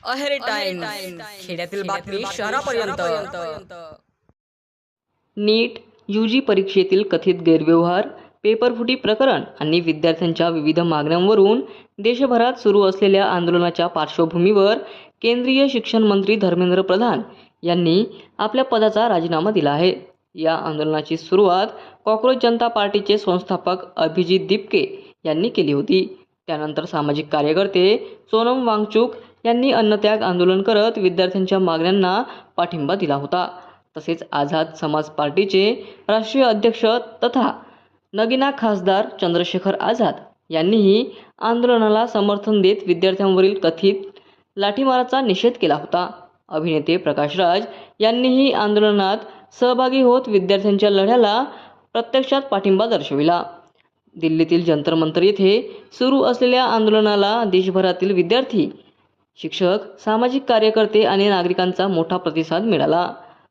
Aheri times, खेड्यातील बातमी शहरापर्यंत. नीट यूजी परीक्षेतील कथित गैरव्यवहार, पेपरफुटी प्रकरण आणि विद्यार्थ्यांच्या विविध मागण्यांवरून देशभरात सुरू असलेल्या आंदोलनाच्या पार्श्वभूमीवर केंद्रीय शिक्षण मंत्री धर्मेंद्र प्रधान यांनी आपल्या पदाचा राजीनामा दिला आहे. या आंदोलनाची सुरुवात कॉक्रोच जनता पार्टीचे संस्थापक अभिजित दीपके यांनी केली होती. त्यानंतर सामाजिक कार्यकर्ते सोनम वांगचुक यांनी अन्नत्याग आंदोलन करत विद्यार्थ्यांच्या मागण्यांना पाठिंबा दिला होता. तसेच आझाद समाज पार्टीचे राष्ट्रीय अध्यक्ष तथा नगीना खासदार चंद्रशेखर आझाद यांनीही आंदोलनाला समर्थन देत विद्यार्थ्यांवरील कथित लाठीमाराचा निषेध केला होता. अभिनेते प्रकाश राज यांनीही आंदोलनात सहभागी होत विद्यार्थ्यांच्या लढ्याला प्रत्यक्षात पाठिंबा दर्शविला. दिल्लीतील जंतर मंतर येथे सुरू असलेल्या आंदोलनाला देशभरातील विद्यार्थी, शिक्षक, सामाजिक कार्यकर्ते आणि नागरिकांचा मोठा प्रतिसाद मिळाला.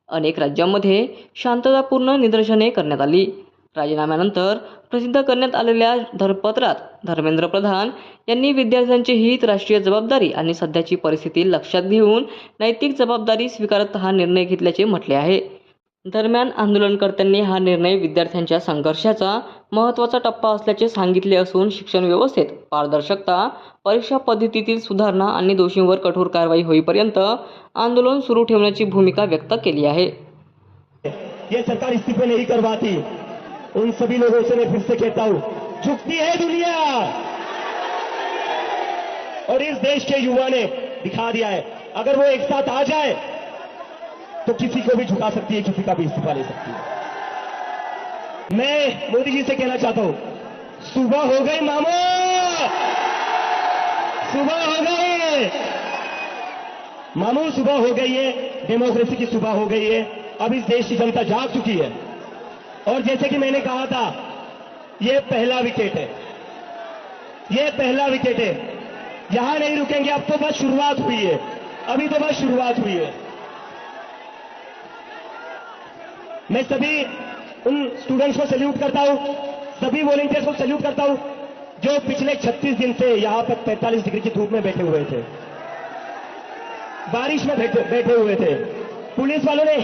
अनेक राज्यांमध्ये शांततापूर्ण निदर्शने करण्यात आली. राजीनाम्यानंतर प्रसिद्ध करण्यात आलेल्या पत्रात धर्मेंद्र प्रधान यांनी विद्यार्थ्यांचे हित, राष्ट्रीय जबाबदारी आणि सध्याची परिस्थिती लक्षात घेऊन नैतिक जबाबदारी स्वीकारत हा निर्णय घेतल्याचे म्हटले आहे. दरम्यान आंदोलनकर्त्यांनी हा निर्णय विद्यार्थ्यांच्या संघर्षाचा महत्त्वाचा टप्पा असल्याचे सांगितले असून शिक्षण व्यवस्थेत पारदर्शकता, परीक्षा पद्धतीतील सुधारणा आणि दोषींवर कठोर कारवाई होईपर्यंत आंदोलन सुरू ठेवण्याची भूमिका व्यक्त केली आहे. ये सरकार इस्तीफे नहीं करवाती, उन सभी लोगों से मैं फिर से कहता हूं, झुकती है दुनिया और इस देश के युवा ने दिखा दिया है, अगर वो एक साथ आ जाए तो किसी को भी झुका सकती है, किसी का भी इस्तीफा ले सकती है. मैं मोदी जी से कहना चाहता हूं, सुबह हो गई मामो, सुबह हो गई मामू, सुबह हो गई है, डेमोक्रेसी की सुबह हो गई है. अब इस देश की जनता जाग चुकी है और जैसे कि मैंने कहा था, ये पहला विकेट है, ये पहला विकेट है. यहां नहीं रुकेंगे, अब तो बस शुरुआत हुई है, अभी तो बस शुरुआत हुई है. मैं सभी उन स्टूडेंट्स को सैल्यूट करता हूं, सभी वॉलंटियर्स को सैल्यूट करता हूं जो पिछले 36 दिन से यहां पर 45 डिग्री की धूप में बैठे हुए थे, बारिश में बैठे हुए थे. पुलिस वालों ने